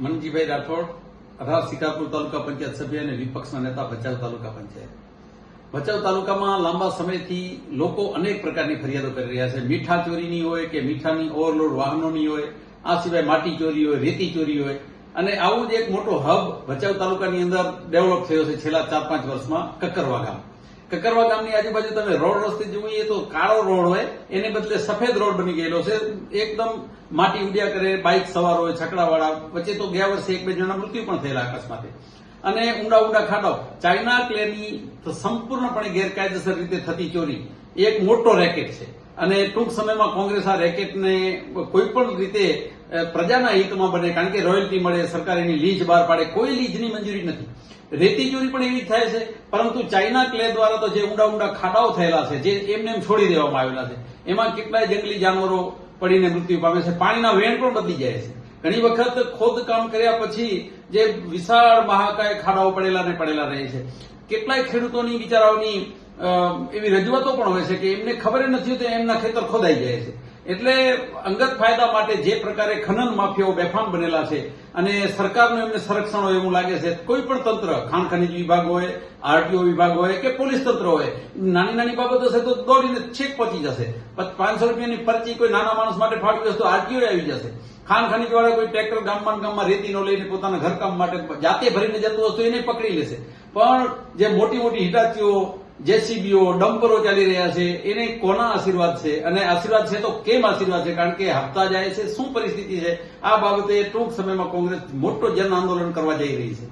મનજીભાઈ રાઠોડ, અઢાર શિકારપુર તાલુકા પંચાયત સભ્ય અને વિપક્ષના નેતા, ભચાઉ તાલુકા પંચાયત. ભચાઉ તાલુકામાં લાંબા સમયથી લોકો અનેક પ્રકારની ફરિયાદો કરી રહ્યા છે. મીઠા ચોરીની હોય કે મીઠાની ઓવરલોડ વાહનોની હોય, આ સિવાય માટી ચોરી હોય, રેતી ચોરી હોય. અને આવું જ એક મોટો હબ ભચાઉ તાલુકાની અંદર ડેવલપ થયો છે છેલ્લા 4-5 વર્ષમાં, કકરવા ગામ. કકરવા ગામની આજુબાજુ તમે રોડ રસ્તે જોઈએ તો કાળો રોડ હોય, એને બદલે સફેદ રોડ બની ગયેલો છે. એકદમ માટી ઉડ્યા કરે, બાઇક સવાર હોય, છકડાવાળા. વચ્ચે તો ગયા વર્ષે 1-2 જણા મૃત્યુ પણ થયેલા અકસ્માતે. અને ઊંડા ઊંડા ખાડાઓ. ચાઇના ક્લેની સંપૂર્ણપણે ગેરકાયદેસર રીતે થતી ચોરી એક મોટો રેકેટ છે. અને ટૂંક સમયમાં કોંગ્રેસ આ રેકેટને કોઈ પણ રીતે પ્રજાના હિતમાં બને, કારણ કે રોયલ્ટી મળે, સરકાર એની લીઝ બહાર પાડે. કોઈ લીઝની મંજૂરી નથી. રેતી ચોરી પણ એવી થાય છે, પરંતુ ચાઇના ક્લે દ્વારા તો જે ઊંડા ઊંડા ખાડાઓ થયેલા છે, જે એમને એમ છોડી દેવામાં આવેલા છે, એમાં કેટલાય જંગલી જાનવરો પડીને મૃત્યુ પામે છે. પાણીના વેણ પણ બદલી જાય છે. ઘણી વખત ખોદકામ કર્યા પછી જે વિશાળ મહાકાય ખાડાઓ પડેલા ને પડેલા રહે છે. કેટલાય ખેડૂતોની બિચારાઓની એવી રજૂઆતો પણ હોય છે કે એમને ખબર નથી હોતી, એમના ખેતર ખોદાઈ જાય છે. એટલે અંગત ફાયદા માટે જે પ્રકારે ખનન માફિયાઓ બેફામ બનેલા છે અને સરકારનું એમને સંરક્ષણ હોય એવું લાગે છે. કોઈ પણ તંત્ર, ખાણ ખનીજ વિભાગ હોય, આરટીઓ વિભાગ હોય કે પોલીસ તંત્ર હોય, નાની નાની બાબત હશે તો દોડીને છેક પહોંચી જશે. 500 રૂપિયાની પરચી કોઈ નાના માણસ માટે ફાળવી હશે તો આરટીઓ આવી જશે. ખાણ ખનીજ વાળા કોઈ ટ્રેક્ટર ગામમાં રેતીનો લઈને પોતાના ઘરકામ માટે જાતે ભરીને જતું હશે તો એને પકડી લેશે. પણ જે મોટી મોટી હિટાચીઓ, જેસીબીઓ, ડમ્પરો ચાલી રહ્યા છે, એને કોના આશીર્વાદ છે? અને આશીર્વાદ છે તો કેમ આશીર્વાદ છે? કારણ કે હપ્તા જાય છે, શું પરિસ્થિતિ છે? આ બાબતે ટૂંક સમયમાં કોંગ્રેસ મોટો જન આંદોલન કરવા જઈ રહી છે.